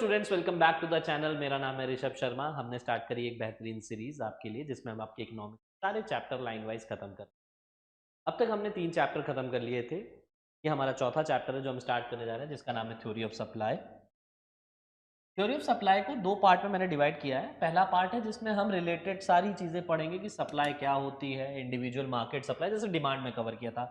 Students, welcome back to the channel. मेरा नाम है ऋषभ शर्मा। हमने स्टार्ट करी एक बेहतरीन सीरीज आपके लिए जिसमें हम आपके इकोनॉमिक्स सारे चैप्टर लाइन वाइज खत्म कर। अब तक हमने 3 चैप्टर खत्म कर लिए थे। ये हमारा चौथा चैप्टर है जो हम स्टार्ट करने जा रहे हैं, जिसका नाम है theory of supply. Theory of supply को 2 पार्ट में मैंने डिवाइड किया है। पहला पार्ट है जिसमें हम रिलेटेड सारी चीज़ें पढ़ेंगे कि सप्लाई क्या होती है, इंडिविजुअल मार्केट सप्लाई, जैसे डिमांड में कवर किया था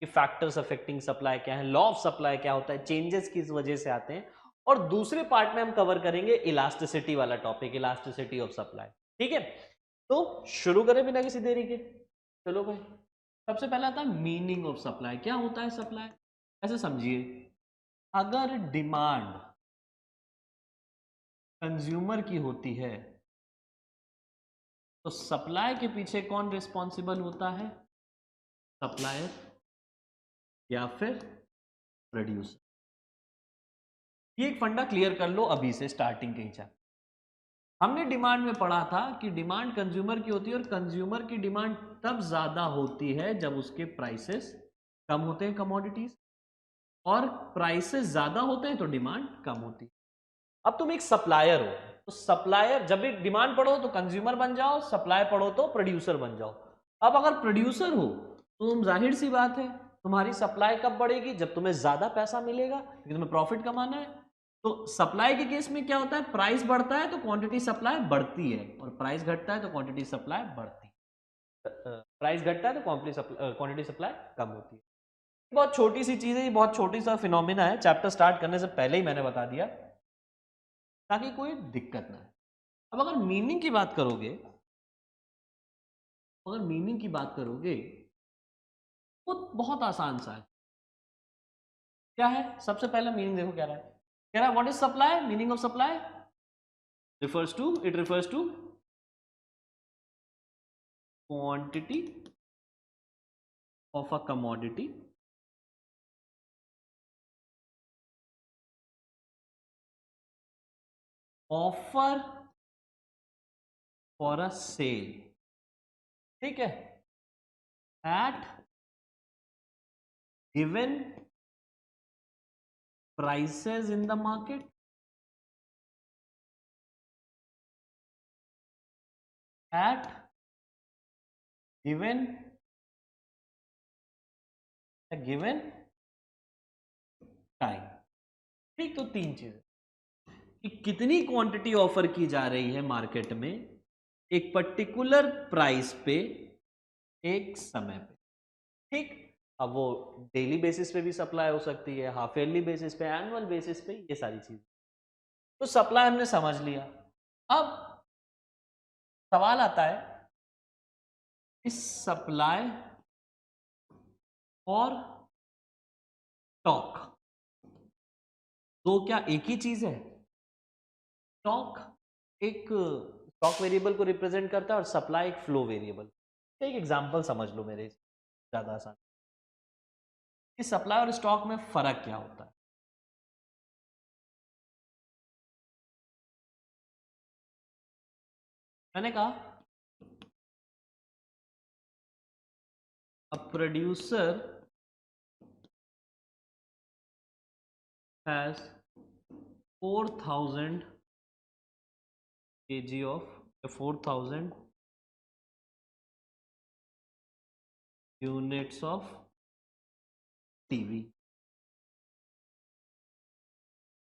कि फैक्टर्स अफेक्टिंग सप्लाई क्या है, लॉ ऑफ सप्लाई क्या होता है, चेंजेस किस वजह से आते हैं। और दूसरे पार्ट में हम कवर करेंगे इलास्टिसिटी वाला टॉपिक, इलास्टिसिटी ऑफ सप्लाई। ठीक है, तो शुरू करें बिना किसी देरी के। चलो भाई, सबसे पहला था मीनिंग ऑफ सप्लाई। क्या होता है सप्लाई? ऐसे समझिए, अगर डिमांड कंज्यूमर की होती है तो सप्लाई के पीछे कौन रिस्पॉन्सिबल होता है? सप्लायर या फिर प्रोड्यूसर। ये एक फंडा क्लियर कर लो अभी से, स्टार्टिंग के ही चैप्टर। हमने डिमांड में पढ़ा था कि डिमांड कंज्यूमर की होती है और कंज्यूमर की डिमांड तब ज्यादा होती है जब उसके प्राइसेस कम होते हैं कमोडिटीज, और प्राइसेस ज्यादा होते हैं तो डिमांड कम होती है। अब तुम एक सप्लायर हो, तो सप्लायर जब भी डिमांड पढ़ो तो कंज्यूमर बन जाओ, सप्लाई पढ़ो तो प्रोड्यूसर बन जाओ। अब अगर प्रोड्यूसर हो तो तुम, जाहिर सी बात है, तुम्हारी सप्लाई कब बढ़ेगी? जब तुम्हें ज्यादा पैसा मिलेगा, क्योंकि तुम्हें प्रॉफिट कमाना है। तो सप्लाई के केस में क्या होता है? प्राइस बढ़ता है तो क्वांटिटी सप्लाई बढ़ती है, और प्राइस घटता है तो क्वांटिटी सप्लाई बढ़ती है। प्राइस घटता है तो क्वांटिटी सप्लाई कम होती है। बहुत छोटी सी चीज है, ये बहुत छोटी सा फिनोमिना है। चैप्टर स्टार्ट करने से पहले ही मैंने बता दिया ताकि कोई दिक्कत ना है। अब अगर मीनिंग की बात करोगे, तो बहुत आसान सा है। क्या है? सबसे पहले मीनिंग देखो, क्या रहा है? कह रहा है what is supply? Meaning of supply refers to quantity of a commodity offer for a sale। ठीक है, at given prices in the market, at given a given time. ठीक, तो 3 चीजें कि कितनी क्वांटिटी ऑफर की जा रही है मार्केट में एक पर्टिकुलर प्राइस पे एक समय पे। ठीक, अब वो डेली बेसिस पे भी सप्लाई हो सकती है, हाफ ईयरली बेसिस पे, एनुअल बेसिस पे, ये सारी चीज। तो सप्लाई हमने समझ लिया। अब सवाल आता है, इस सप्लाई और स्टॉक दो क्या एक ही चीज है? स्टॉक एक स्टॉक वेरिएबल को रिप्रेजेंट करता है और सप्लाई एक फ्लो वेरिएबल। एक एग्जांपल समझ लो मेरे, ज्यादा आसान। कि सप्लाई और स्टॉक में फर्क क्या होता है? मैंने कहा a producer has 4000 kg of 4000 units of TV,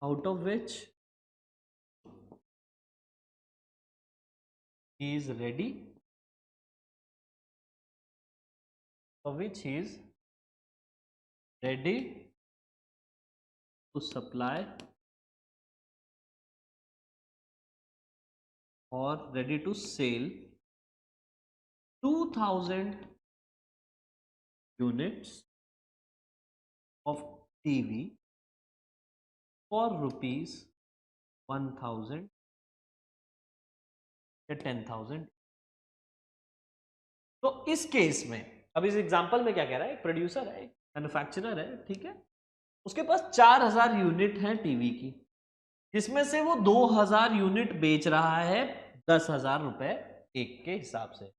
out of which he is ready, to supply or ready to sell 2000 units of TV for rupees 1000 या 10,000। तो इस केस में, अब इस एग्जांपल में क्या कह रहा है? एक प्रोड्यूसर है, एक मैन्युफैक्चरर है, ठीक है, उसके पास 4000 यूनिट है टीवी की, जिसमें से वो 2000 यूनिट बेच रहा है 10,000 रुपए एक के हिसाब से।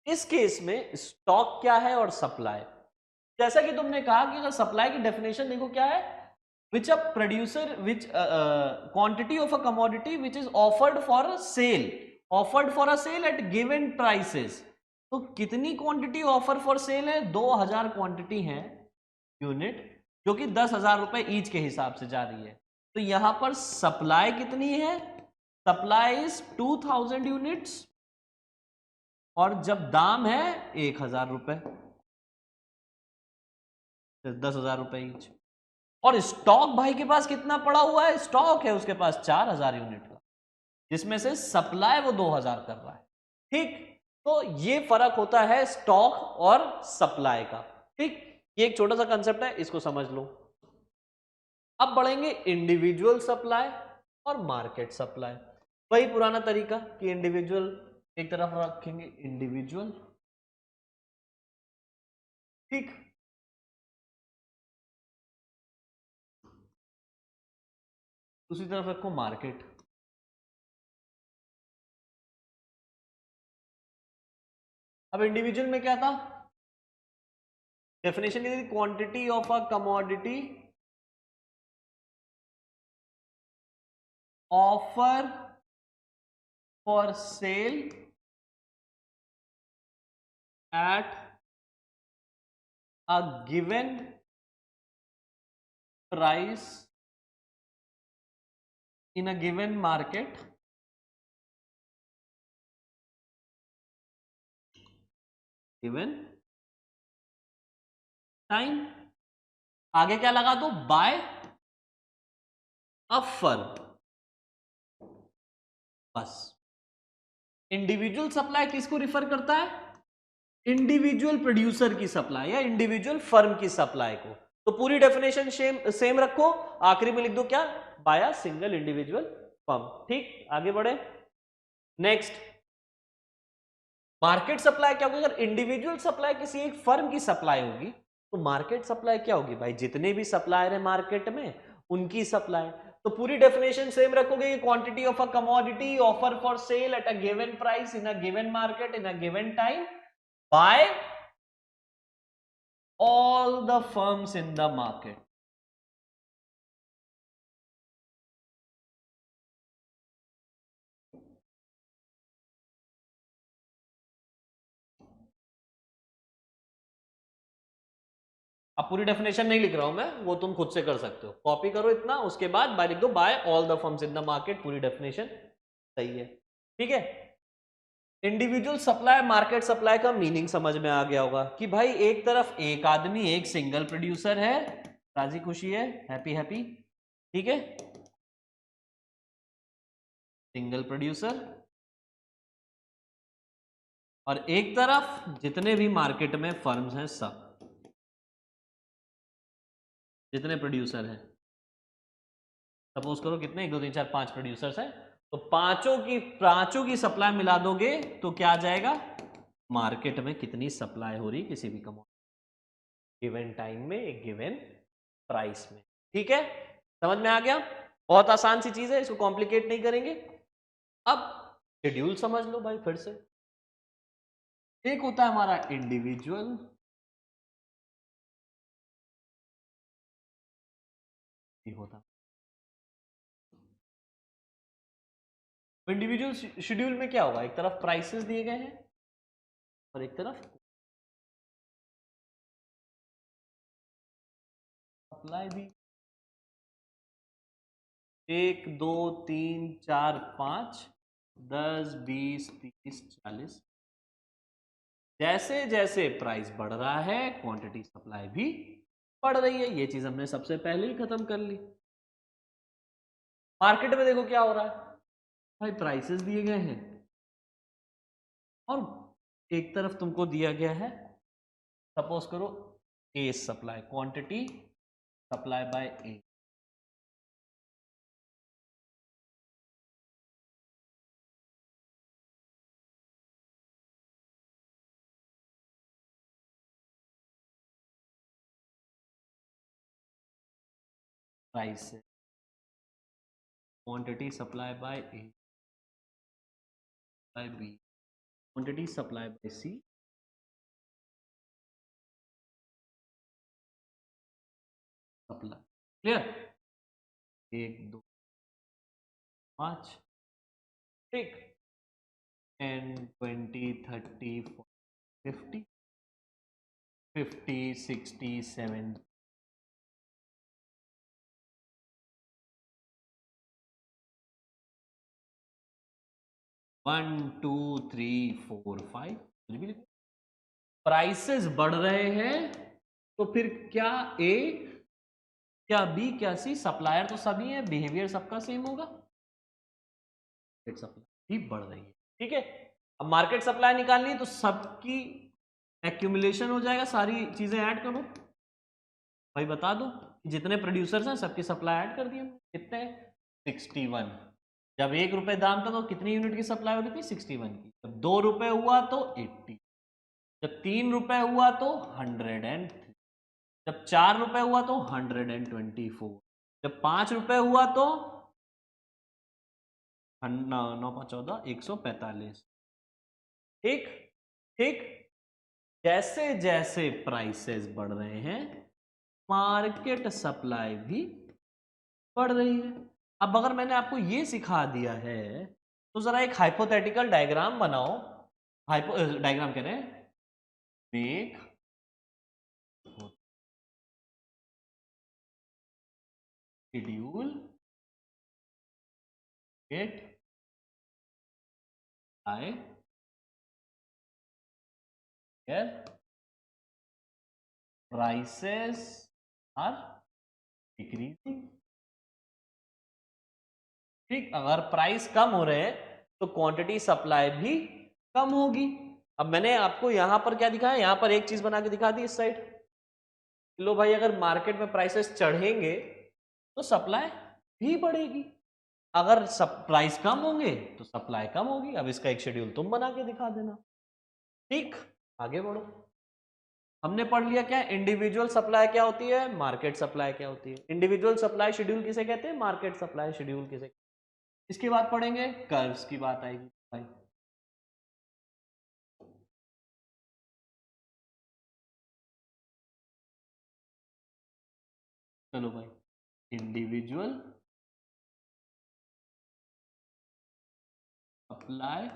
इस केस में स्टॉक क्या है और सप्लाई? जैसा कि तुमने कहा कि अगर सप्लाई की डेफिनेशन देखो क्या है, which a producer which quantity of a commodity which is offered for a sale at given prices। तो कितनी क्वांटिटी ऑफर फॉर सेल है? 2000 क्वांटिटी है यूनिट, जो कि 10,000 रुपए ईच के हिसाब से जा रही है। तो यहां पर सप्लाई कितनी है? सप्लाई इज 2000 यूनिट्स, और जब दाम है 1000 रुपए, 10,000 रुपए ईच। और स्टॉक भाई के पास कितना पड़ा हुआ है? स्टॉक है उसके पास 4000 यूनिट का, जिसमें से सप्लाई वो 2000 कर रहा है। ठीक, तो ये फर्क होता है स्टॉक और सप्लाई का। ठीक, ये एक छोटा सा कंसेप्ट है, इसको समझ लो। अब बढ़ेंगे इंडिविजुअल सप्लाई और मार्केट सप्लाई। वही पुराना तरीका कि इंडिविजुअल एक तरफ रखेंगे, इंडिविजुअल, ठीक, दूसरी तरफ रखो मार्केट। अब इंडिविजुअल में क्या था? डेफिनेशन क्या थी? Quantity of a commodity offer for sale at a given price in a given market, given time। आगे क्या लगा दो? By a firm. बस। इंडिविजुअल सप्लाई किसको रिफर करता है? इंडिविजुअल प्रोड्यूसर की सप्लाई या इंडिविजुअल फर्म की सप्लाई को। तो पूरी डेफिनेशन सेम रखो, आखिरी में लिख दो क्या? By a single individual firm. ठीक, आगे बढ़े। नेक्स्ट, मार्केट सप्लाई क्या होगी? अगर इंडिविजुअल सप्लाई किसी एक फर्म की सप्लाई होगी, तो मार्केट सप्लाई क्या होगी भाई? जितने भी सप्लायर है मार्केट में, उनकी सप्लाई। तो पूरी डेफिनेशन सेम रखोगे, quantity of a commodity offer for sale at a given price in a given market in a given time by all the firms in the market. अब पूरी definition नहीं लिख रहा हूं मैं, वो तुम खुद से कर सकते हो, कॉपी करो इतना, उसके बाद बाय लिख दो, by all the firms in the market. पूरी डेफिनेशन सही है, ठीक है। इंडिविजुअल सप्लाई मार्केट सप्लाई का मीनिंग समझ में आ गया होगा कि भाई एक तरफ एक आदमी, एक सिंगल प्रोड्यूसर है, राजी खुशी है, हैप्पी हैप्पी, ठीक है, सिंगल प्रोड्यूसर। और एक तरफ जितने भी मार्केट में फर्म्स हैं, सब जितने प्रोड्यूसर हैं, सपोज करो कितने, 1 2 3 4 5 प्रोड्यूसर्स हैं, तो पांचों की सप्लाई मिला दोगे तो क्या आ जाएगा? मार्केट में कितनी सप्लाई हो रही किसी भी कमोडिटी गिवन टाइम में, एक गिवन प्राइस में। ठीक है, समझ में आ गया? बहुत आसान सी चीज है, इसको कॉम्प्लिकेट नहीं करेंगे। अब शेड्यूल समझ लो भाई फिर से। एक होता है हमारा इंडिविजुअल, होता इंडिविजुअल शेड्यूल में क्या होगा? एक तरफ प्राइसेस दिए गए हैं और एक तरफ सप्लाई दी, 1 2 3 4 5 10 20 30 40। जैसे जैसे प्राइस बढ़ रहा है, क्वांटिटी सप्लाई भी बढ़ रही है। ये चीज हमने सबसे पहले ही खत्म कर ली। मार्केट में देखो क्या हो रहा है भाई, प्राइसेस दिए गए हैं और एक तरफ तुमको दिया गया है, सपोज करो A supply, quantity supply by A, price है, quantity supply by A by B, quantity supply by C, supply. Clear? 1 2 5, ठीक, 10 20 30 40 50 60 70 1 2 3 4 5, कुछ भी लिखो। प्राइसेस बढ़ रहे हैं तो फिर क्या ए, क्या बी, क्या सी, सप्लायर तो सभी है, बिहेवियर सबका सेम होगा, सप्लाई भी बढ़ रही है, ठीक है। अब मार्केट सप्लाई निकालनी है तो सबकी एक्यूमुलेशन हो जाएगा, सारी चीजें ऐड करो भाई, बता दो कि जितने प्रोड्यूसर्स हैं सबकी सप्लाई ऐड कर दी हमने, कितने 61। जब 1 रुपए दाम था तो कितनी यूनिट की सप्लाई हो रही थी 61 की, जब 2 रुपए हुआ तो 80, जब 3 रुपए हुआ तो 103, जब 4 रुपए हुआ तो 124, जब 5 रुपए हुआ तो 145, ठीक, ठीक। जैसे जैसे प्राइसेस बढ़ रहे हैं मार्केट सप्लाई भी बढ़ रही है। अब अगर मैंने आपको ये सिखा दिया है तो जरा एक हाइपोथेटिकल डायग्राम बनाओ, डायग्राम कह रहे हैं, make schedule get I prices are decreasing, ठीक। अगर प्राइस कम हो रहे हैं तो क्वांटिटी सप्लाई भी कम होगी। अब मैंने आपको यहां पर क्या दिखाया, यहां पर एक चीज बना के दिखा दी इस साइड, लो भाई अगर मार्केट में प्राइसेस चढ़ेंगे तो सप्लाई भी बढ़ेगी, अगर प्राइस कम होंगे तो सप्लाई कम होगी। अब इसका एक शेड्यूल तुम बना के दिखा देना, ठीक। आगे बढ़ो, हमने पढ़ लिया क्या इंडिविजुअल सप्लाई क्या होती है, मार्केट सप्लाई क्या होती है। इंडिविजुअल सप्लाई शेड्यूल किसे कहते हैं, मार्केट सप्लाई शेड्यूल किसे। इसके बाद पढ़ेंगे कर्व्स की बात आएगी भाई, चलो भाई, individual supply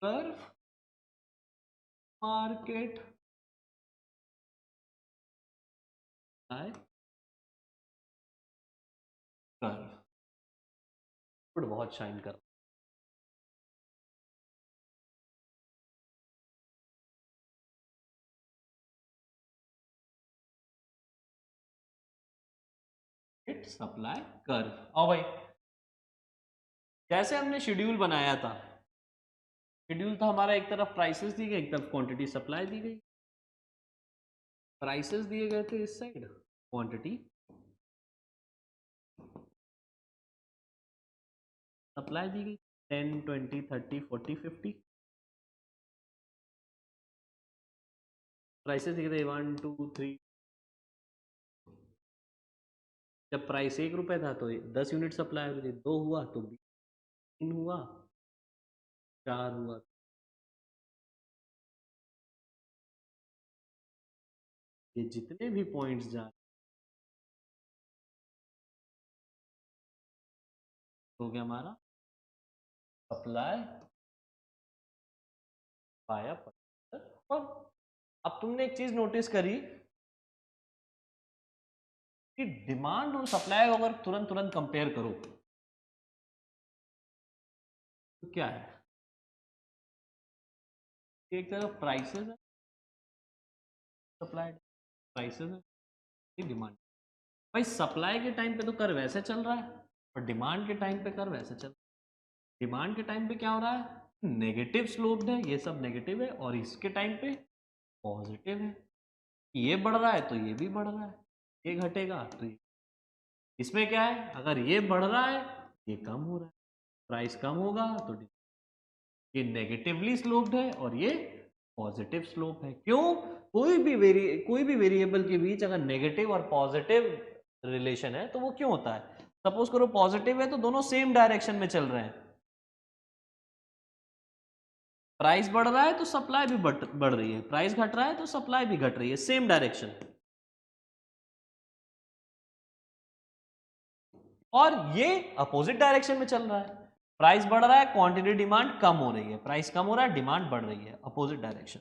curve, market curve, बहुत शाइन कर, सप्लाई कर्व। और भाई जैसे हमने शेड्यूल बनाया था, शेड्यूल था हमारा, एक तरफ प्राइसेस दी गई, एक तरफ क्वांटिटी सप्लाई दी गई। प्राइसेस दिए गए थे इस साइड, क्वांटिटी सप्लाई दी गई 10 20 30 40 50। प्राइसेस दिए थे 1 2 3, जब प्राइस 1 रुपए था तो 10 यूनिट सप्लाई हो रही थी, 2 हुआ तो 3 हुआ, 4 हुआ, ये जितने भी पॉइंट्स जा हो गया हमारा सप्लाई पाया। और अब तुमने एक चीज नोटिस करी कि डिमांड और सप्लाई अगर तुरंत तुरंत कंपेयर करो तो क्या है, एक तरफ प्राइसेस है, सप्लाई प्राइसेस है, डिमांड। भाई सप्लाई के टाइम पे तो कर वैसे चल रहा है और डिमांड के टाइम पे कर वैसे चल रहा है। डिमांड के टाइम पे क्या हो रहा है, नेगेटिव स्लोप्ड है, ये सब नेगेटिव है, और इसके टाइम पे पॉजिटिव है। ये बढ़ रहा है तो ये भी बढ़ रहा है, ये घटेगा तो ये, इसमें क्या है, अगर ये बढ़ रहा है ये कम हो रहा है, प्राइस कम होगा तो ये नेगेटिवली स्लोप्ड है और ये पॉजिटिव स्लोप है। क्यों, कोई भी वेरिएबल के बीच अगर नेगेटिव और पॉजिटिव रिलेशन है तो वो क्यों होता है, सपोज करो पॉजिटिव है तो दोनों सेम डायरेक्शन में चल रहे हैं, प्राइस बढ़ रहा है तो सप्लाई भी बढ़ रही है, प्राइस घट रहा है तो सप्लाई भी घट रही है, सेम डायरेक्शन। और ये अपोजिट डायरेक्शन में चल रहा है, प्राइस बढ़ रहा है, क्वांटिटी डिमांड कम हो रही है, प्राइस कम हो रहा है, डिमांड बढ़ रही है, अपोजिट डायरेक्शन।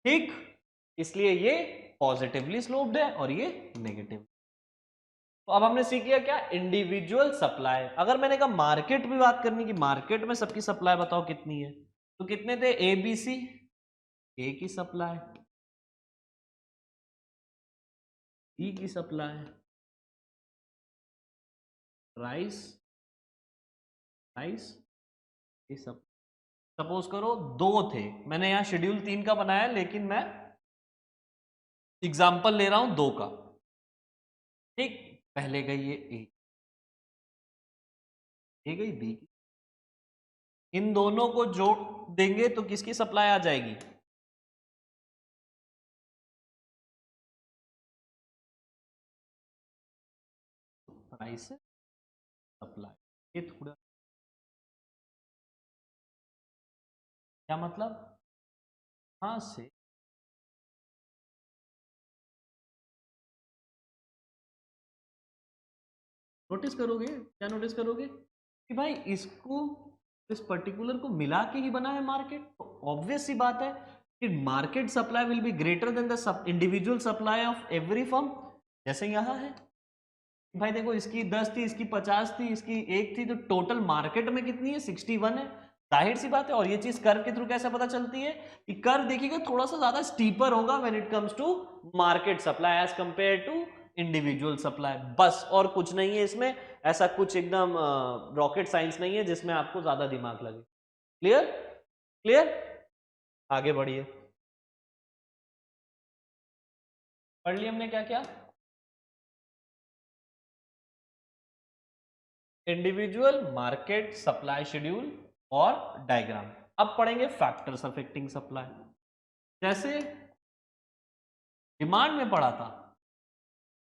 ठीक, इसलिए ये पॉजिटिवली स्लोप्ड है और ये नेगेटिव। तो अब हमने सीख लिया क्या, इंडिविजुअल सप्लाई। अगर मैंने कहा मार्केट में बात करनी कि मार्केट में सबकी सप्लाई बताओ कितनी है, तो कितने थे, ए बी सी, ए की सप्लाई, बी की सप्लाई, प्राइस, प्राइस, ये सब। सपोज करो दो थे, मैंने यहां शेड्यूल 3 का बनाया लेकिन मैं एग्जाम्पल ले रहा हूं 2 का। ठीक, पहले गई ये ए गई बी की, इन दोनों को जोड़ देंगे तो किसकी सप्लाई आ जाएगी, प्राइस सप्लाई। ये थोड़ा क्या मतलब, हाँ से नोटिस करोगे, क्या नोटिस करोगे कि भाई इसको, इस पर्टिकुलर को मिला के ही बना है मार्केट, तो ऑब्वियस सी बात है कि market supply will be greater than the individual supply of every firm. जैसे यहां है भाई, देखो इसकी 10 थी, इसकी 50 थी, इसकी 1 थी, तो टोटल मार्केट में कितनी है, 61 है। जाहिर सी बात है, और ये चीज कर्व के थ्रू कैसे पता चलती है कि कर्व देखिएगा थोड़ा सा ज्यादा स्टीपर होगा when it comes to market supply as compare to individual supply, बस और कुछ नहीं है इसमें, ऐसा कुछ एकदम रॉकेट साइंस नहीं है जिसमें आपको ज्यादा दिमाग लगे। क्लियर, क्लियर, आगे बढ़िए। पढ़ लिया हमने क्या क्या, इंडिविजुअल, मार्केट, सप्लाई शेड्यूल और डायग्राम। अब पढ़ेंगे फैक्टर्स अफेक्टिंग सप्लाई। जैसे डिमांड में पढ़ा था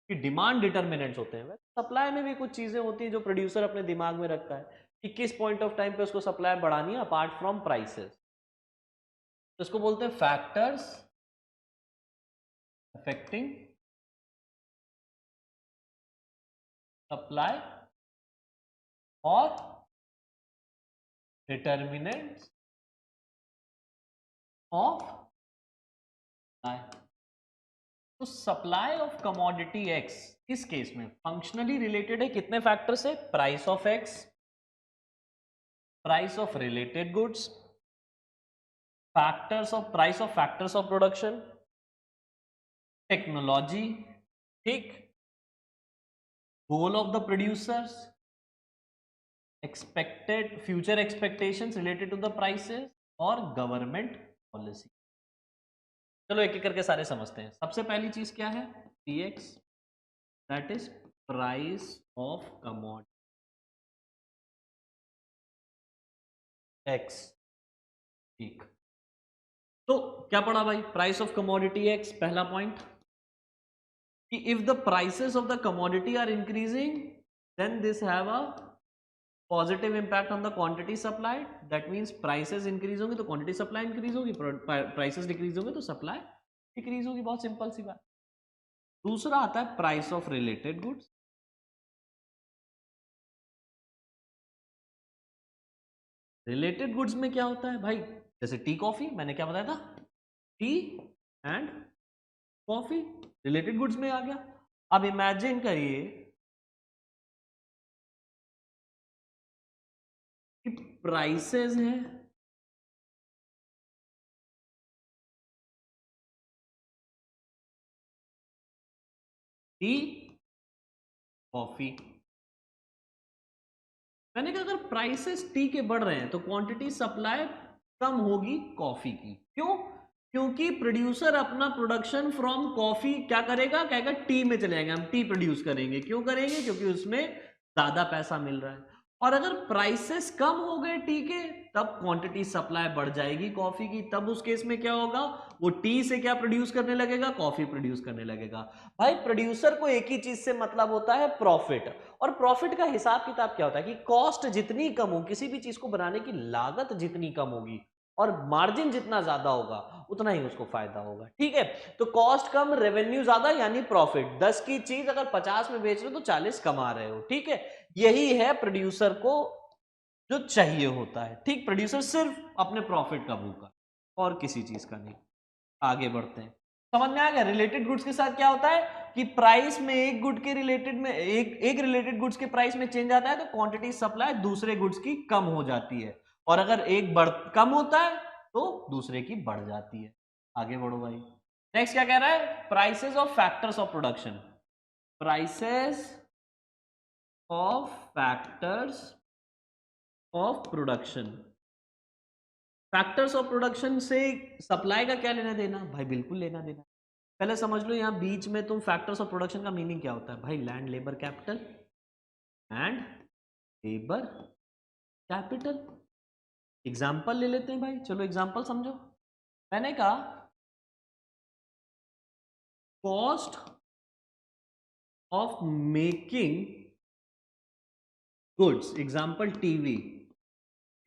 कि डिमांड डिटर्मिनेंट्स होते हैं, सप्लाई में भी कुछ चीजें होती हैं जो प्रोड्यूसर अपने दिमाग में रखता है कि किस पॉइंट ऑफ टाइम पे उसको सप्लाई बढ़ानी है अपार्ट फ्रॉम प्राइसेस, तो इसको बोलते हैं फैक्टर्स अफेक्टिंग सप्लाई और डिटर्मिनेंट्स ऑफ सप्लाई। तो सप्लाई ऑफ कमोडिटी एक्स इस केस में फंक्शनली रिलेटेड है कितने फैक्टर से, price of X, price of related goods, factors of price of factors of production, technology, ठीक, goal of the producers, expected future expectations related to the prices और government policy. चलो एक एक करके सारे समझते हैं। सबसे पहली चीज क्या है, PX, that is price of commodity X. ठीक, तो क्या पढ़ा भाई, प्राइस ऑफ कमोडिटी एक्स, पहला पॉइंट कि if the prices of the commodity are increasing then this have a positive impact on the quantity supplied, that means prices increase होंगे तो quantity supply increase होगी, प्राइसेस डिक्रीज होंगे तो supply decrease होगी, बहुत simple सी बात। दूसरा आता है price of related goods, related goods में क्या होता है भाई, जैसे टी कॉफी, मैंने क्या बताया था, T and coffee related goods में आ गया। अब इमेजिन करिए कि प्राइसेस हैं टी कॉफी, मैंने कहा अगर प्राइसेस टी के बढ़ रहे हैं तो क्वांटिटी सप्लाई कम होगी कॉफी की, क्यों, क्योंकि प्रोड्यूसर अपना प्रोडक्शन फ्रॉम कॉफी क्या करेगा, कहेगा टी में चले जाएंगे, हम टी प्रोड्यूस करेंगे, क्यों करेंगे, क्योंकि उसमें ज्यादा पैसा मिल रहा है। और अगर प्राइसेस कम हो गए टी के, तब क्वांटिटी सप्लाई बढ़ जाएगी कॉफी की, तब उस केस में क्या होगा, वो टी से क्या प्रोड्यूस करने लगेगा, कॉफी प्रोड्यूस करने लगेगा। भाई प्रोड्यूसर को एक ही चीज से मतलब होता है, प्रॉफिट। और प्रॉफिट का हिसाब किताब क्या होता है कि कॉस्ट जितनी कम हो, किसी भी चीज को बनाने की लागत जितनी कम होगी और मार्जिन जितना ज्यादा होगा उतना ही उसको फायदा होगा। ठीक है, तो कॉस्ट कम रेवेन्यू ज्यादा यानी प्रॉफिट। 10 की चीज अगर 50 में बेच रहे हो तो 40 कमा रहे हो। ठीक है, यही है प्रोड्यूसर को जो चाहिए होता है। ठीक, प्रोड्यूसर सिर्फ अपने प्रॉफिट का भूखा और किसी चीज का नहीं। आगे बढ़ते हैं, समझ में आ गया। रिलेटेड गुड्स के साथ क्या होता है कि प्राइस में एक गुड के रिलेटेड में एक रिलेटेड गुड्स के प्राइस में चेंज आता है तो क्वांटिटी सप्लाई दूसरे गुड्स की कम हो जाती है, और अगर एक कम होता है तो दूसरे की बढ़ जाती है। आगे बढ़ो भाई। नेक्स्ट क्या कह रहा है, prices of factors of production. Prices of factors of production. Factors of production से सप्लाई का क्या लेना देना भाई, बिल्कुल लेना देना। पहले समझ लो यहां बीच में तुम फैक्टर्स ऑफ प्रोडक्शन का मीनिंग क्या होता है भाई, land labour capital and labour capital. Example ले लेते हैं भाई, चलो एग्जांपल समझो। मैंने कहा cost of making goods, example TV,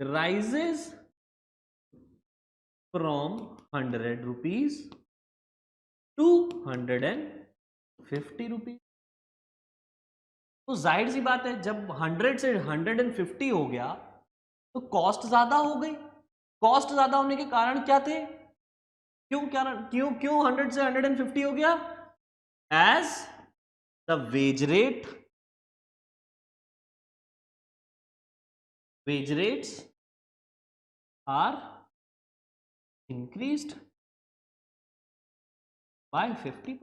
rises from 100 rupees to 150 rupees. तो जाहिर सी बात है जब 100 से 150 हो गया तो कॉस्ट ज्यादा हो गई। कॉस्ट ज्यादा होने के कारण क्या थे, क्यों कारण क्यों क्यों 100 से 150 हो गया, as the wage rates are increased by 50।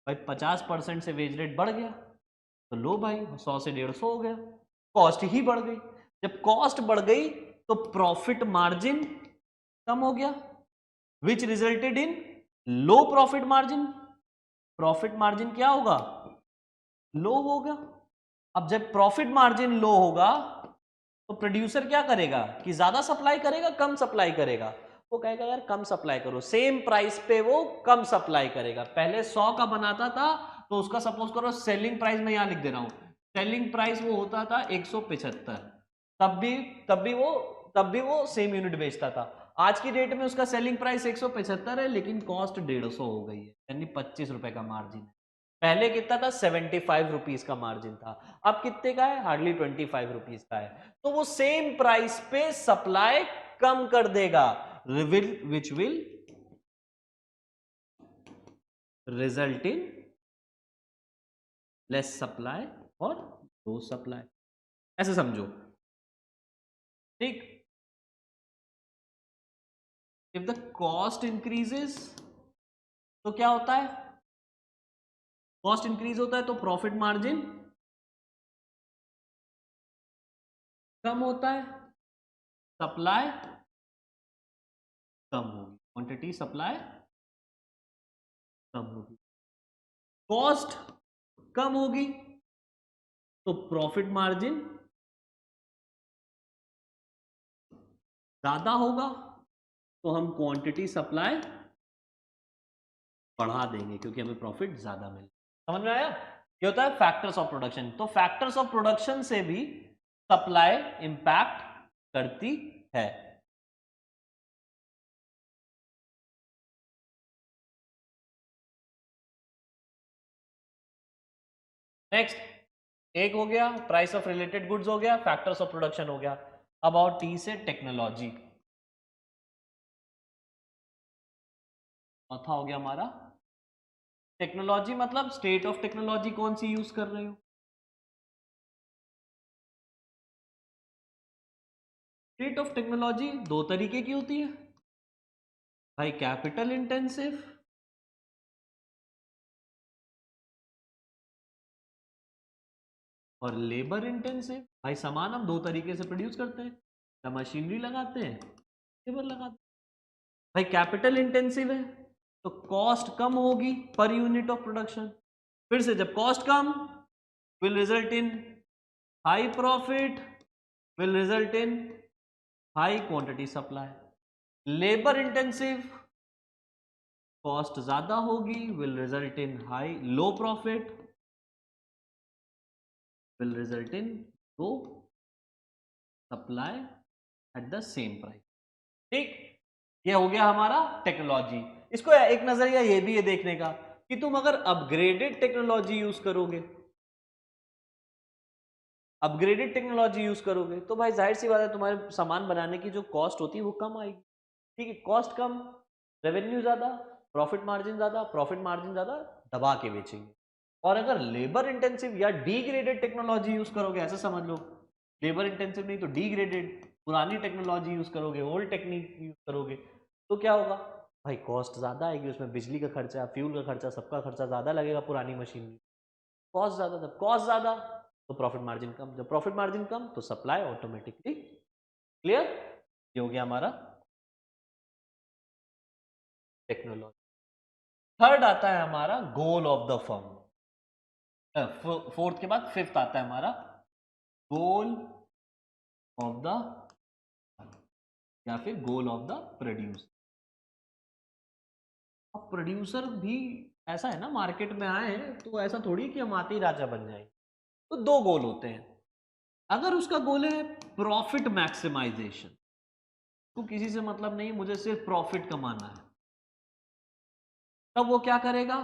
भाई 50% से वेज रेट बढ़ गया तो लो भाई 100 से 150 हो गया, कॉस्ट ही बढ़ गई। जब कॉस्ट बढ़ गई तो प्रॉफिट मार्जिन कम हो गया, विच resulted in low profit margin. Profit margin क्या होगा, लो होगा। अब जब प्रॉफिट मार्जिन लो होगा तो प्रोड्यूसर क्या करेगा कि ज्यादा सप्लाई करेगा कम सप्लाई करेगा, वो कहेगा यार कम सप्लाई करो, सेम प्राइस पे वो कम सप्लाई करेगा। पहले 100 का बनाता था तो उसका सपोज करो सेलिंग प्राइस मैं यहां लिख दे रहा हूं, सेलिंग प्राइस वो होता था 175, तब भी तब भी वो तब भी वो सेम यूनिट बेचता था। आज की डेट में उसका सेलिंग प्राइस 175 है लेकिन कॉस्ट 150 हो गई है, यानी 25 रुपए का मार्जिन है। पहले कितना था, 75 रुपीज का मार्जिन था, अब कितने का है, हार्डली 25 रुपीज का है। तो वो सेम प्राइस पे सप्लाई कम कर देगा, which will result in less supply और लो सप्लाई, ऐसे समझो। ठीक, इफ द कॉस्ट इंक्रीजेस तो क्या होता है, कॉस्ट इंक्रीज होता है तो प्रॉफिट मार्जिन कम होता है, सप्लाई कम होगी, क्वांटिटी सप्लाई कम होगी, कॉस्ट कम होगी तो प्रॉफिट मार्जिन ज्यादा होगा, तो हम क्वांटिटी सप्लाई बढ़ा देंगे क्योंकि हमें प्रॉफिट ज्यादा मिले। समझ में आया, ये होता है फैक्टर्स ऑफ प्रोडक्शन। तो फैक्टर्स ऑफ प्रोडक्शन से भी सप्लाई इंपैक्ट करती है। नेक्स्ट एक हो गया प्राइस ऑफ रिलेटेड गुड्स, हो गया फैक्टर्स ऑफ प्रोडक्शन हो गया। अब और टी से टेक्नोलॉजी, चौथा हो गया हमारा टेक्नोलॉजी। मतलब स्टेट ऑफ टेक्नोलॉजी कौन सी यूज कर रहे हो। स्टेट ऑफ टेक्नोलॉजी दो तरीके की होती है भाई, कैपिटल इंटेंसिव और लेबर इंटेंसिव। भाई सामान हम दो तरीके से प्रोड्यूस करते हैं, या मशीनरी लगाते हैं, लेबर लगाते हैं। भाई कैपिटल इंटेंसिव है तो कॉस्ट कम होगी पर यूनिट ऑफ प्रोडक्शन। फिर से जब cost come will result in high profit, will result in high quantity supply. Labour intensive cost ज्यादा होगी will result in high low profit, will result in low supply at the same price. ठीक, ये हो गया हमारा technology. इसको एक नजरिया ये भी है देखने का कि तुम अगर अपग्रेडेड टेक्नोलॉजी यूज करोगे, अपग्रेडेड टेक्नोलॉजी यूज करोगे तो भाई जाहिर सी बात है तुम्हारे सामान बनाने की जो कॉस्ट होती है वो कम आएगी। ठीक है, कॉस्ट कम, रेवेन्यू ज्यादा, प्रॉफिट मार्जिन ज्यादा, प्रॉफिट मार्जिन ज्यादा, दबा के बेचेंगे। और अगर लेबर इंटेंसिव या डीग्रेडेड टेक्नोलॉजी यूज करोगे, ऐसा समझ लो, लेबर इंटेंसिव नहीं तो डीग्रेडेड, पुरानी टेक्नोलॉजी यूज करोगे, ओल्ड टेक्निक यूज करोगे, तो क्या होगा भाई, कॉस्ट ज्यादा आएगी, उसमें बिजली का खर्चा, फ्यूल का खर्चा, सबका खर्चा ज्यादा लगेगा पुरानी मशीन में। कॉस्ट ज्यादा, जब कॉस्ट ज्यादा तो प्रॉफिट मार्जिन कम, जब प्रॉफिट मार्जिन कम तो सप्लाई ऑटोमेटिकली। क्लियर? ये हो गया हमारा टेक्नोलॉजी। थर्ड आता है हमारा गोल ऑफ द फर्म। फोर्थ के बाद फिफ्थ आता है हमारा गोल ऑफ द, या फिर गोल ऑफ द प्रोड्यूसर। अब प्रोड्यूसर भी ऐसा है ना, मार्केट में आए हैं तो ऐसा थोड़ी कि हम आते ही राजा बन जाए। तो दो गोल होते हैं। अगर उसका गोल है प्रॉफिट मैक्सिमाइजेशन, तो किसी से मतलब नहीं, मुझे सिर्फ प्रॉफिट कमाना है, तब वो क्या करेगा,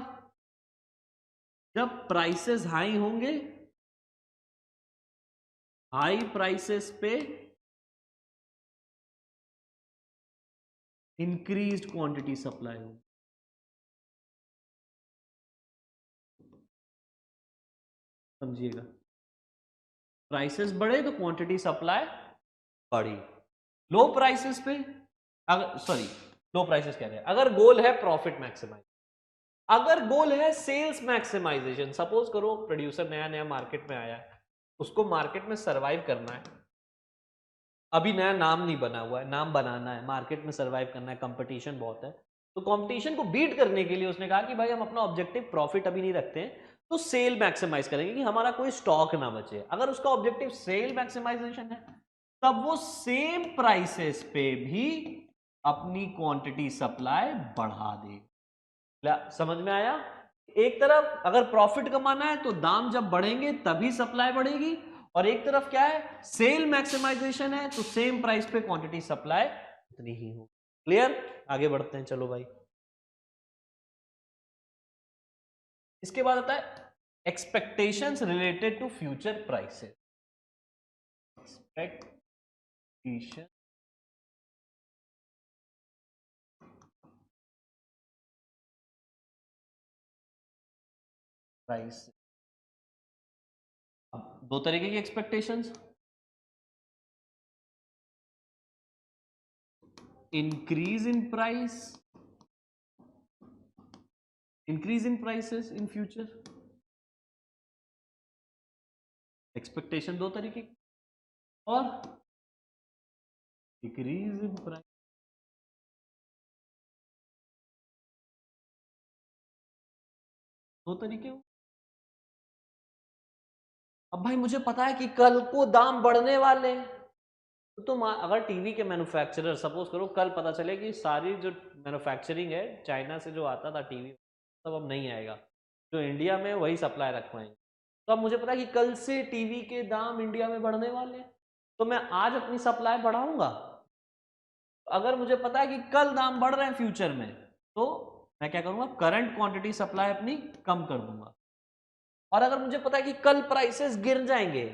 जब प्राइसेस हाई होंगे, हाई प्राइसेस पे इंक्रीज्ड क्वांटिटी सप्लाई होगी। समझिएगा, प्राइसेस बढ़े तो क्वांटिटी सप्लाई बढ़ी। लो प्राइसेस पे, अगर सॉरी, लो प्राइसेस कह रहे हैं, अगर गोल है प्रॉफिट मैक्सिमाइज, अगर गोल है सेल्स मैक्सिमाइजेशन, सपोज करो प्रोड्यूसर नया नया मार्केट में आया है, उसको मार्केट में सरवाइव करना है, अभी नया नाम नहीं बना हुआ है, नाम बनाना है, मार्केट में सरवाइव करना है, कंपटीशन बहुत है, तो कंपटीशन को बीट करने के लिए उसने कहा कि भाई हम अपना ऑब्जेक्टिव प्रॉफिट अभी नहीं रखते हैं, तो सेल मैक्सिमाइज करेंगे कि हमारा कोई स्टॉक ना बचे। अगर उसका ऑब्जेक्टिव सेल मैक्सिमाइजेशन है, तब वो सेम प्राइसेस पे भी अपनी क्वांटिटी सप्लाई बढ़ा दे। समझ में आया? एक तरफ अगर प्रॉफिट कमाना है तो दाम जब बढ़ेंगे तभी सप्लाई बढ़ेगी, और एक तरफ क्या है, सेल मैक्सिमाइजेशन है, तो सेम प्राइस पे क्वांटिटी सप्लाई उतनी ही हो। क्लियर? आगे बढ़ते हैं, चलो भाई। इसके बाद आता है expectations related to future prices. Expectation price, अब दो तरीके की expectations, increase in price, increase in prices in future. Expectation दो तरीके की, और डिक्रीज इन प्राइस दो तरीके हो। अब भाई मुझे पता है कि कल को दाम बढ़ने वाले हैं, तो तुम अगर टीवी के मैन्युफैक्चरर, सपोज करो कल पता चले कि सारी जो मैन्युफैक्चरिंग है चाइना से जो आता था टीवी सब अब नहीं आएगा, जो इंडिया में वही सप्लाई रख पाएंगे, तो अब मुझे पता है कि कल से टीवी के दाम इंडिया में बढ़ने वाले हैं, तो मैं आज अपनी सप्लाई बढ़ाऊंगा। अगर मुझे पता है कि कल दाम बढ़ रहे हैं फ्यूचर में, तो मैं क्या करूंगा, करंट क्वांटिटी सप्लाई अपनी कम कर दूंगा। और अगर मुझे पता है कि कल प्राइसेस गिर जाएंगे,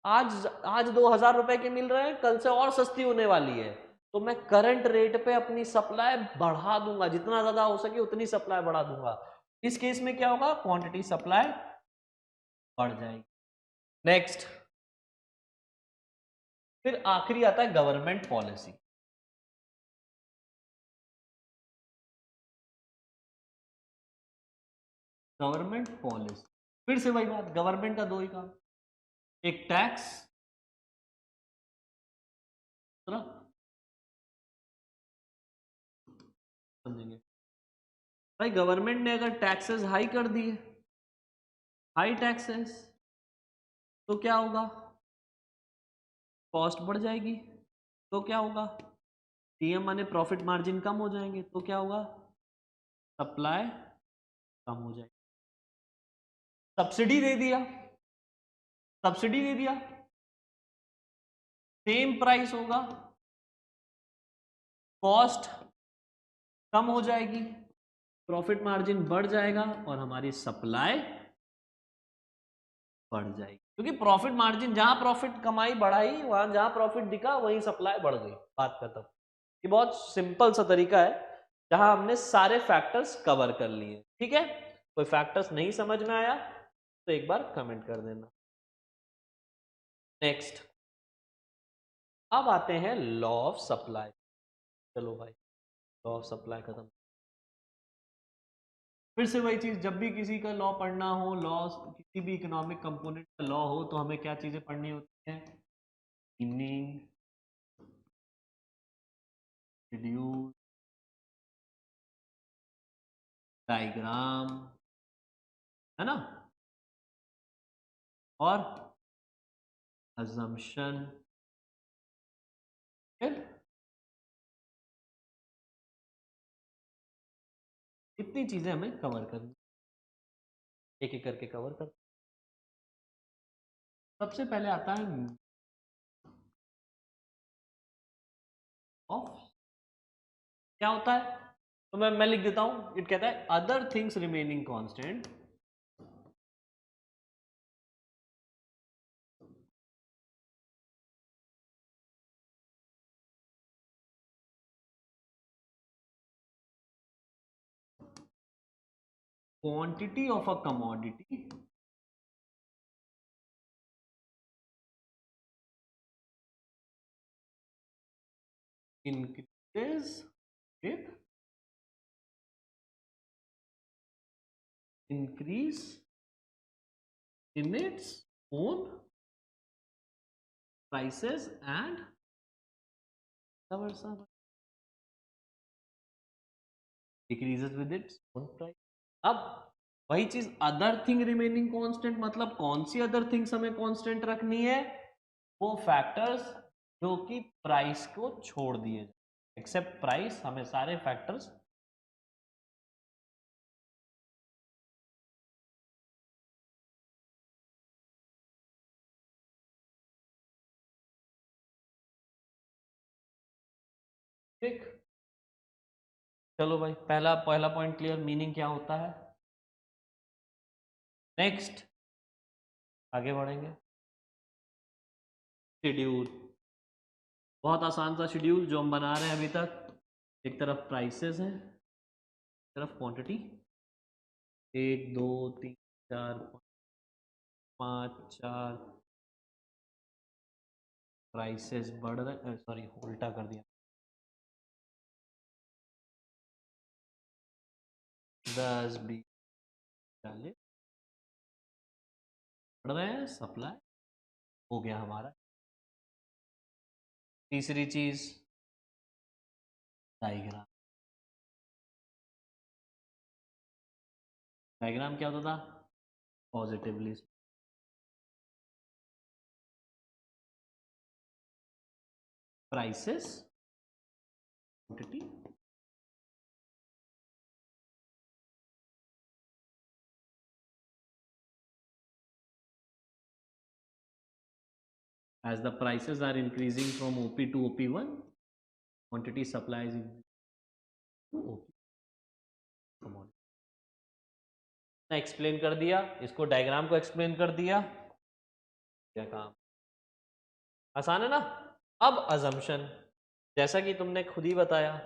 आज आज 2,000 रुपए के मिल रहे हैं, कल से और सस्ती होने वाली है, तो मैं करंट रेट पे अपनी सप्लाई बढ़ा दूंगा, जितना ज्यादा हो सके उतनी सप्लाई बढ़ा दूंगा। इस केस में क्या होगा, क्वांटिटी सप्लाई बढ़ जाएगी। नेक्स्ट, फिर आखिरी आता है गवर्नमेंट पॉलिसी। गवर्नमेंट पॉलिसी, फिर से वही बात, गवर्नमेंट का दो ही काम, एक टैक्स, समझेंगे भाई, गवर्नमेंट ने अगर टैक्सेस हाई कर दिए, हाई टैक्सेस, तो क्या होगा, कॉस्ट बढ़ जाएगी, तो क्या होगा, टीएम माने प्रॉफिट मार्जिन कम हो जाएंगे, तो क्या होगा, सप्लाई कम हो जाएगी। सब्सिडी दे दिया, सब्सिडी दे दिया, सेम प्राइस होगा, कॉस्ट कम हो जाएगी, प्रॉफिट मार्जिन बढ़ जाएगा और हमारी सप्लाई बढ़ जाएगी, क्योंकि प्रॉफिट मार्जिन जहां प्रॉफिट कमाई बढ़ाई वहां जहां प्रॉफिट दिखा वहीं सप्लाई बढ़ गई, बात खत्म। ये बहुत सिंपल सा तरीका है जहां हमने सारे फैक्टर्स कवर कर लिए। ठीक है, कोई फैक्टर्स नहीं समझ में आया तो एक बार कमेंट कर देना। नेक्स्ट, अब आते हैं लॉ ऑफ सप्लाई। चलो भाई, लॉ ऑफ सप्लाई खत्म। फिर से वही चीज, जब भी किसी का लॉ पढ़ना हो, लॉ किसी भी इकोनॉमिक कंपोनेंट का लॉ हो, तो हमें क्या चीजें पढ़नी होती हैं? मीनिंग, शेड्यूल, डायग्राम, है ना, और अजम्पशन। फिर इतनी चीजें हमें कवर करनी, एक एक करके कवर कर। सबसे पहले आता है ऑफ, क्या होता है? तो मैं लिख देता हूं, इट कहता है other things remaining constant, quantity of a commodity increases with increase in its own prices and decreases with its own price। अब वही चीज, अदर थिंग रिमेनिंग कांस्टेंट मतलब कौन सी अदर थिंग्स हमें कांस्टेंट रखनी है? वो फैक्टर्स जो कि प्राइस को छोड़ दिए जाए, एक्सेप्ट प्राइस, हमें सारे फैक्टर्स ठीक। चलो भाई, पहला पहला पॉइंट क्लियर, मीनिंग क्या होता है। नेक्स्ट आगे बढ़ेंगे, शेड्यूल। बहुत आसान सा शेड्यूल जो हम बना रहे हैं अभी तक। एक तरफ प्राइसेस हैं, एक तरफ क्वांटिटी, 1 2 3 4 5 4 प्राइसेस बढ़ रहे, सॉरी उल्टा कर दिया, 10 20 40 बढ़ रहे हैं, सप्लाई हो गया हमारा। तीसरी चीज, डायग्राम। डायग्राम क्या होता था? Positively prices, quantity, as the prices are increasing from OP to OP1, quantity supply is to OP। Explain कर दिया इसको, डायग्राम को एक्सप्लेन कर दिया, क्या काम, आसान है ना। अब अजम्पशन, जैसा कि तुमने खुद ही बताया,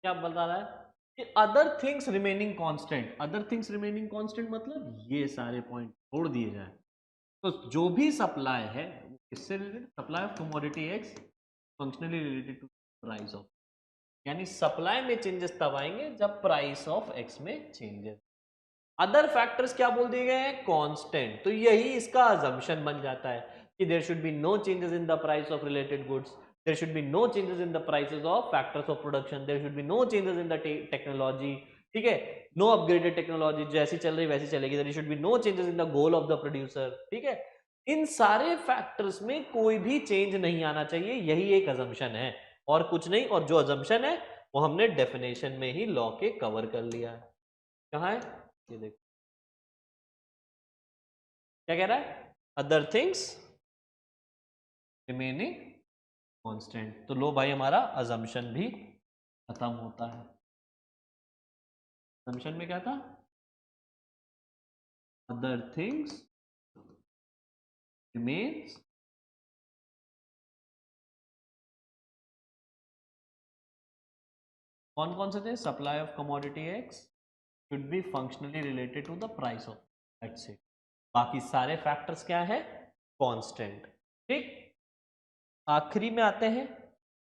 क्या बता रहा है कि other things remaining constant. Other things remaining constant मतलब ये सारे पॉइंट छोड़ दिए जाए, तो जो भी सप्लाई है किससे related? Supply of commodity X functionally related to price of, यानी सप्लाई में चेंजेस तब आएंगे जब प्राइस ऑफ एक्स में चेंजेस। अदर फैक्टर्स क्या बोल दिए गए हैं? कांस्टेंट। तो यही इसका अजम्पशन बन जाता है कि there should be no changes in the price of related goods, there should be no changes in the prices of factors of production, there should be no changes in the technology. ठीक है, no upgraded technology, जैसी चल रही वैसी चलेगी। There should be no changes in the goal of the producer. ठीक है, इन सारे फैक्टर्स में कोई भी चेंज नहीं आना चाहिए, यही एक अजम्पशन है और कुछ नहीं। और जो अजम्पशन है वो हमने डेफिनेशन में ही लॉ के कवर कर लिया है। कहाँ है ये देखो, क्या कह रहा है, अदर थिंग्स रिमेनिंग कांस्टेंट। तो लो भाई हमारा अजम्पशन भी खत्म होता है। अजम्पशन में क्या था, अदर थिंग्स रिमेन्स कौन कौन से थे, supply of commodity X should be functionally related to the price of, that's it. बाकी सारे फैक्टर्स क्या है, कांस्टेंट। ठीक, आखिरी में आते हैं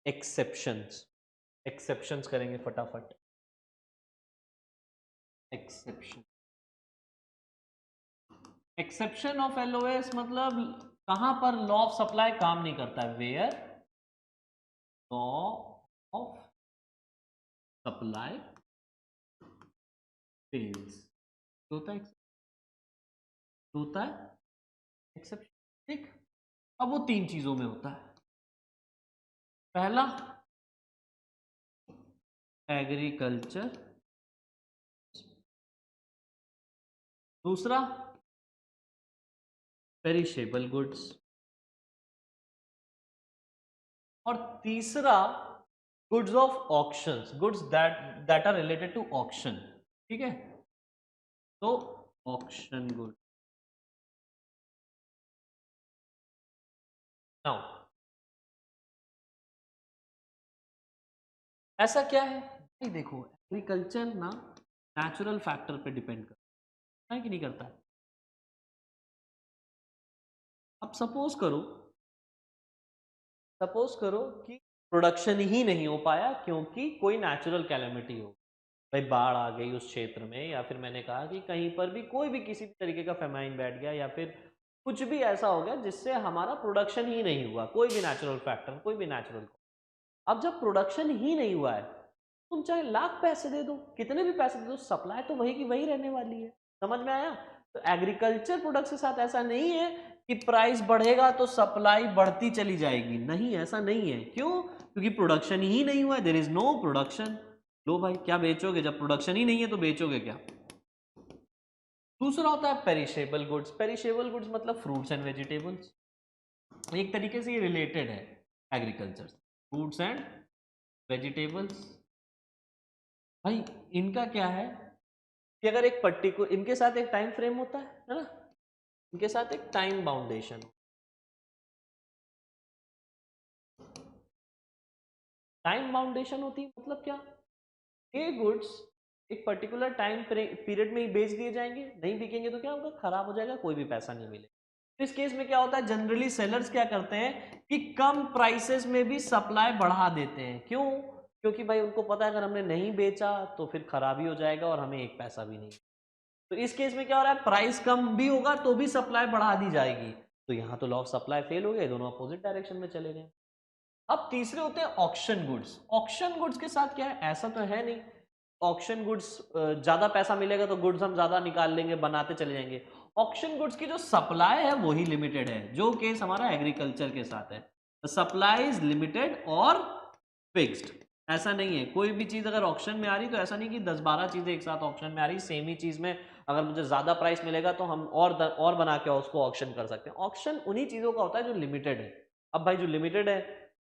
एक्सेप्शंस। एक्सेप्शंस करेंगे फटाफट। एक्सेप्शन, एक्सेप्शन ऑफ एलओएस मतलब कहां पर लॉ ऑफ सप्लाई काम नहीं करता है, where law of supply fails, होता है एक्सेप्शन। ठीक, अब वो तीन चीजों में होता है। पहला एग्रीकल्चर, दूसरा पेरिशेबल गुड्स, और तीसरा goods of auctions, goods that are related to auction. ठीक है, तो ऑक्शन गुड। नाउ ऐसा क्या है भाई, देखो एग्रीकल्चर ना नेचुरल फैक्टर पे डिपेंड करता है कि नहीं करता है। अब सपोज करो कि प्रोडक्शन ही नहीं हो पाया क्योंकि कोई नेचुरल कैलेमिटी हो, भाई बाढ़ आ गई उस क्षेत्र में, या फिर मैंने कहा कि कहीं पर भी कोई भी किसी भी तरीके का फेमाइन बैठ गया, या फिर कुछ भी ऐसा हो गया जिससे हमारा प्रोडक्शन ही नहीं हुआ, कोई भी नेचुरल फैक्टर, कोई भी नेचुरल। अब जब प्रोडक्शन ही नहीं हुआ है, तुम चाहे लाख पैसे दे दो, कितने भी पैसे दे दो, सप्लाई तो वही की वही रहने वाली है। समझ में आया। तो एग्रीकल्चर प्रोडक्ट्स के साथ ऐसा नहीं है कि प्राइस बढ़ेगा तो सप्लाई बढ़ती चली जाएगी, नहीं ऐसा नहीं है। क्यों, क्योंकि प्रोडक्शन ही नहीं हुआ है, देयर इज नो प्रोडक्शन। लो भाई क्या बेचोगे, जब प्रोडक्शन ही नहीं है तो बेचोगे क्या। दूसरा होता है पेरिशेबल गुड्स। पेरिशेबल गुड्स मतलब फ्रूट्स एंड वेजिटेबल्स, एक तरीके से ये रिलेटेड है एग्रीकल्चर, फ्रूट्स एंड वेजिटेबल्स। भाई इनका क्या है कि अगर एक पर्टिकुलर, इनके साथ एक टाइम फ्रेम होता है ना, इनके साथ एक टाइम बाउंडेशन। टाइम बाउंडेशन होती है मतलब क्या, ये गुड्स एक पर्टिकुलर टाइम पीरियड में ही बेच दिए जाएंगे, नहीं बिकेंगे तो क्या होगा, खराब हो जाएगा, कोई भी पैसा नहीं मिलेगा। तो इस केस में क्या होता है, जनरली सेलर्स क्या करते हैं कि कम प्राइसेस में भी सप्लाई बढ़ा देते हैं। क्यों, क्योंकि भाई उनको पता है अगर हमने नहीं बेचा तो फिर खराबी हो जाएगा और हमें एक पैसा भी नहीं। तो इस केस में क्या हो रहा है, प्राइस कम भी होगा तो भी सप्लाई बढ़ा दी जाएगी। तो यहाँ तो लॉ ऑफ सप्लाई फेल हो गए, दोनों अपोजिट डायरेक्शन में चले गए। अब तीसरे होते हैं ऑक्शन गुड्स। ऑक्शन गुड्स के साथ क्या है, ऐसा तो है नहीं ऑक्शन गुड्स ज्यादा पैसा मिलेगा तो गुड्स हम ज्यादा निकाल लेंगे, बनाते चले जाएंगे। ऑक्शन गुड्स की जो सप्लाई है वही लिमिटेड है, जो केस हमारा एग्रीकल्चर के साथ है। सप्लाई इज लिमिटेड और फिक्स्ड। ऐसा नहीं है कोई भी चीज अगर ऑक्शन में आ रही तो ऐसा नहीं कि 10-12 चीजें एक साथ ऑक्शन में आ रही, सेम ही चीज में अगर मुझे ज्यादा प्राइस मिलेगा तो हम और बना के उसको ऑक्शन कर सकते हैं। ऑक्शन उन्हीं चीजों का होता है जो लिमिटेड है। अब भाई जो लिमिटेड है,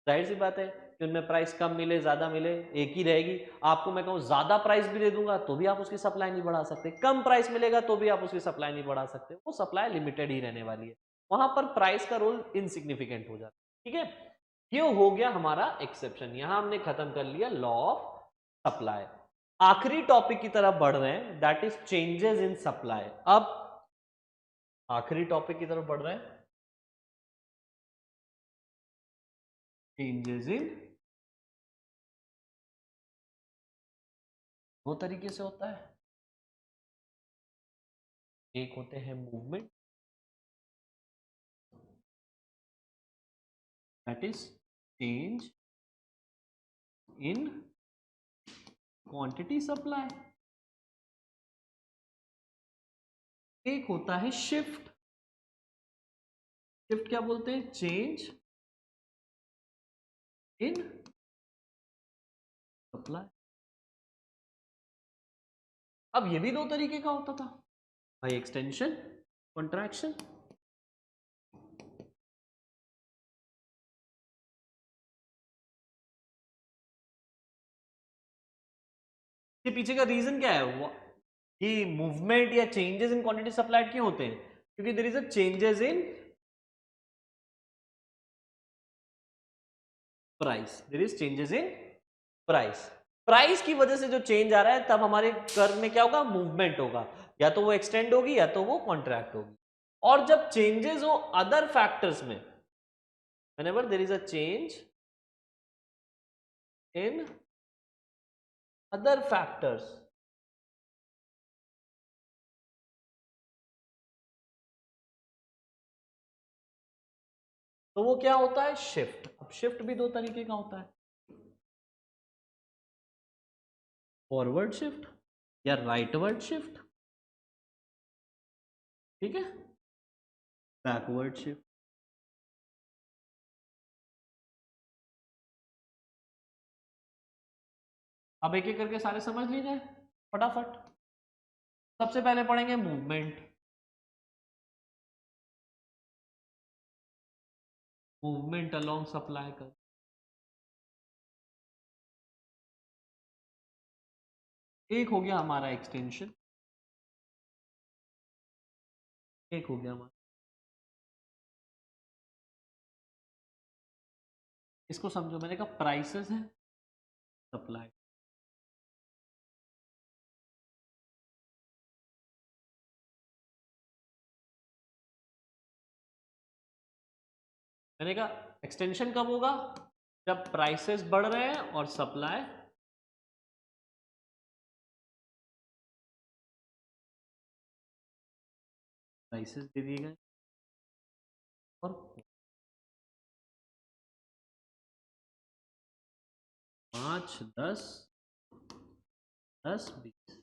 जाहिर सी बात है कि उनमें प्राइस कम मिले ज्यादा मिले एक ही रहेगी। आपको मैं कहूँ ज्यादा प्राइस भी दे दूंगा तो भी आप उसकी सप्लाई नहीं बढ़ा सकते, कम प्राइस मिलेगा तो भी आप उसकी सप्लाई नहीं बढ़ा सकते, वो सप्लाई लिमिटेड ही रहने वाली है। वहां पर प्राइस का रोल इनसिग्निफिकेंट हो जाता है। ठीक है, ये हो गया हमारा एक्सेप्शन, यहां हमने खत्म कर लिया लॉ ऑफ सप्लाई। आखिरी टॉपिक की तरफ बढ़ रहे हैं, that is changes in supply. अब आखिरी टॉपिक की तरफ बढ़ रहे हैं, चेंजेस इन, दो तरीके से होता है, एक होते हैं movement, that is change in quantity supply, एक होता है शिफ्ट, शिफ्ट क्या बोलते हैं? Change in supply. अब ये भी दो तरीके का होता था भाई, एक्सटेंशन, कॉन्ट्रैक्शन। के पीछे का रीजन क्या है कि मूवमेंट या चेंजेस इन क्वांटिटी सप्लाइड क्यों होते हैं? क्योंकि there is a changes in price, there is changes in price. Price की वजह से जो चेंज आ रहा है तब हमारे कर्व में क्या होगा? मूवमेंट होगा, या तो वो एक्सटेंड होगी या तो वो कॉन्ट्रैक्ट होगी। और जब चेंजेस हो अदर फैक्टर्स में, whenever there is a change in other factors, तो वो क्या होता है? शिफ्ट। अब शिफ्ट भी दो तरीके का होता है, फॉरवर्ड शिफ्ट या राइटवर्ड शिफ्ट, ठीक है, बैकवर्ड शिफ्ट। अब एक एक करके सारे समझ लीजिए फटाफट। सबसे पहले पढ़ेंगे मूवमेंट। मूवमेंट अलोंग सप्लाई कर, एक हो गया हमारा एक्सटेंशन, एक हो गया हमारा, इसको समझो, मैंने कहा प्राइसेस है सप्लाई, मैंने कहा एक्सटेंशन कब होगा? जब प्राइसेस बढ़ रहे हैं और सप्लाई, प्राइसेस दे दिए गए और 5, 10, 10, 20,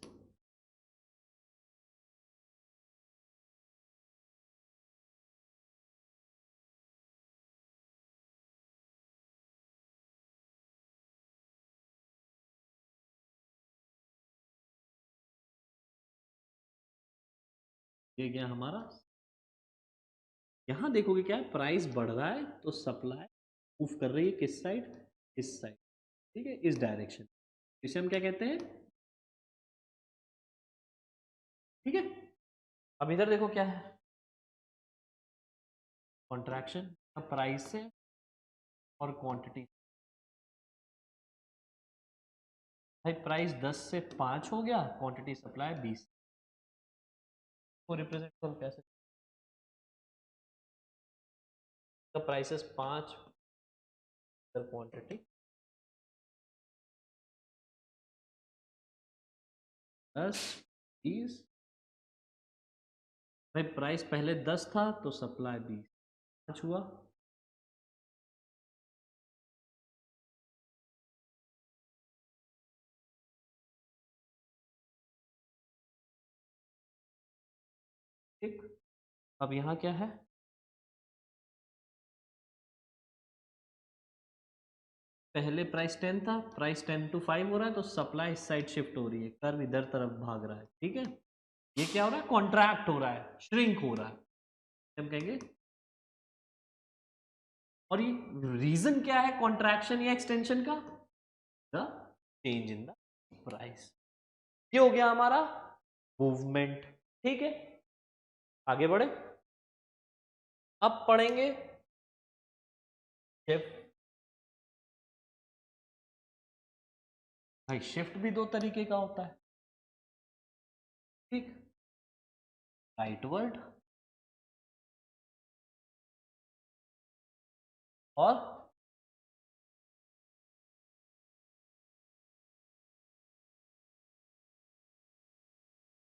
ये गया हमारा। यहां देखोगे क्या है? प्राइस बढ़ रहा है तो सप्लाई मूव कर रही है किस साइड? इस साइड, ठीक है, इस डायरेक्शन। इसे हम क्या कहते हैं? ठीक है। अब इधर देखो क्या है? कॉन्ट्रैक्शन। प्राइस से और क्वांटिटी, भाई प्राइस 10 से 5 हो गया, क्वांटिटी सप्लाई 20 को रिप्रेजेंट हम कैसे? तो प्राइसेस 5 क्वांटिटी 10, 20, भाई प्राइस पहले 10 था तो सप्लाई 20, 5 हुआ। ठीक। अब यहाँ क्या है? पहले प्राइस 10 था, प्राइस 10 to 5 हो रहा है तो सप्लाई इस साइड शिफ्ट हो रही है, कर्व इधर तरफ भाग रहा है, ठीक है। ये क्या हो रहा है? कॉन्ट्रैक्ट हो रहा है, श्रिंक हो रहा है, हम कहेंगे। और ये रीजन क्या है कॉन्ट्रैक्शन या एक्सटेंशन का? The change in the price. ये हो गया हमारा मूवमेंट, ठीक है। आगे बढ़े, अब पढ़ेंगे शिफ्ट। भाई शिफ्ट भी दो तरीके का होता है, ठीक, राइटवर्ड और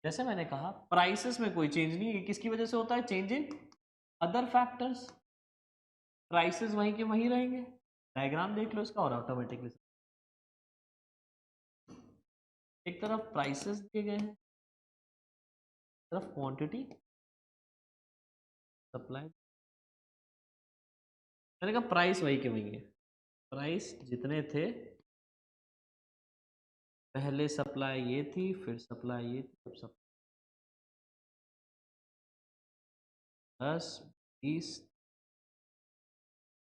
जैसे मैंने कहा प्राइसेस में कोई चेंज नहीं है, किसकी वजह से होता है? Change in other factors. Prices वहीं के वहीं रहेंगे, डायग्राम देख लो इसका और ऑटोमेटिकली एक तरफ प्राइसेस दिए गए हैं, तरफ क्वांटिटी सप्लाई। मैंने कहा प्राइस वही के वही है, प्राइस जितने थे, पहले सप्लाई ये थी, फिर सप्लाई ये थी, अब सब 10 20,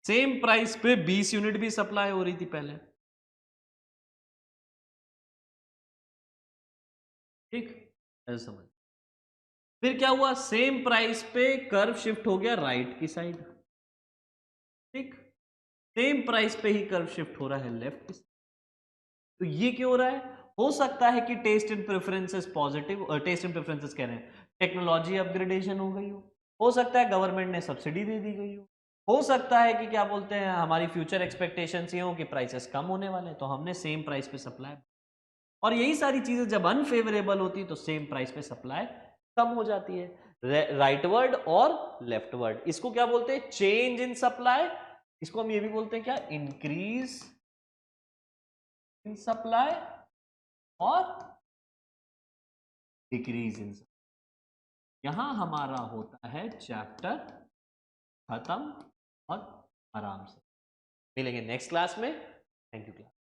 सेम प्राइस पे 20 यूनिट भी सप्लाई हो रही थी पहले, ठीक, ऐसा समझ। फिर क्या हुआ, सेम प्राइस पे कर्व शिफ्ट हो गया राइट की साइड, ठीक, सेम प्राइस पे ही कर्व शिफ्ट हो रहा है लेफ्ट की साइड। तो ये क्यों हो रहा है? हो सकता है कि taste and preferences positive, taste and preferences कह रहे हैं, टेक्नोलॉजी अपग्रेडेशन हो गई हो सकता है गवर्नमेंट ने सब्सिडी दे दी गई हो सकता है कि क्या बोलते हैं हमारी फ्यूचर एक्सपेक्टेशंस ये हो कि प्राइसेस कम होने वाले हैं, तो हमने सेम प्राइस पे सप्लाई, और यही सारी चीजें जब अनफेवरेबल होती है तो सेम प्राइस पे सप्लाई कम हो जाती है। राइटवर्ड और लेफ्टवर्ड, इसको क्या बोलते हैं, चेंज इन सप्लाई, इसको हम ये भी बोलते हैं क्या, इंक्रीज इन सप्लाई और डिक्रीज इन सप्लाई। यहां हमारा होता है चैप्टर खत्म और आराम से मिलेंगे नेक्स्ट क्लास में। Thank you class.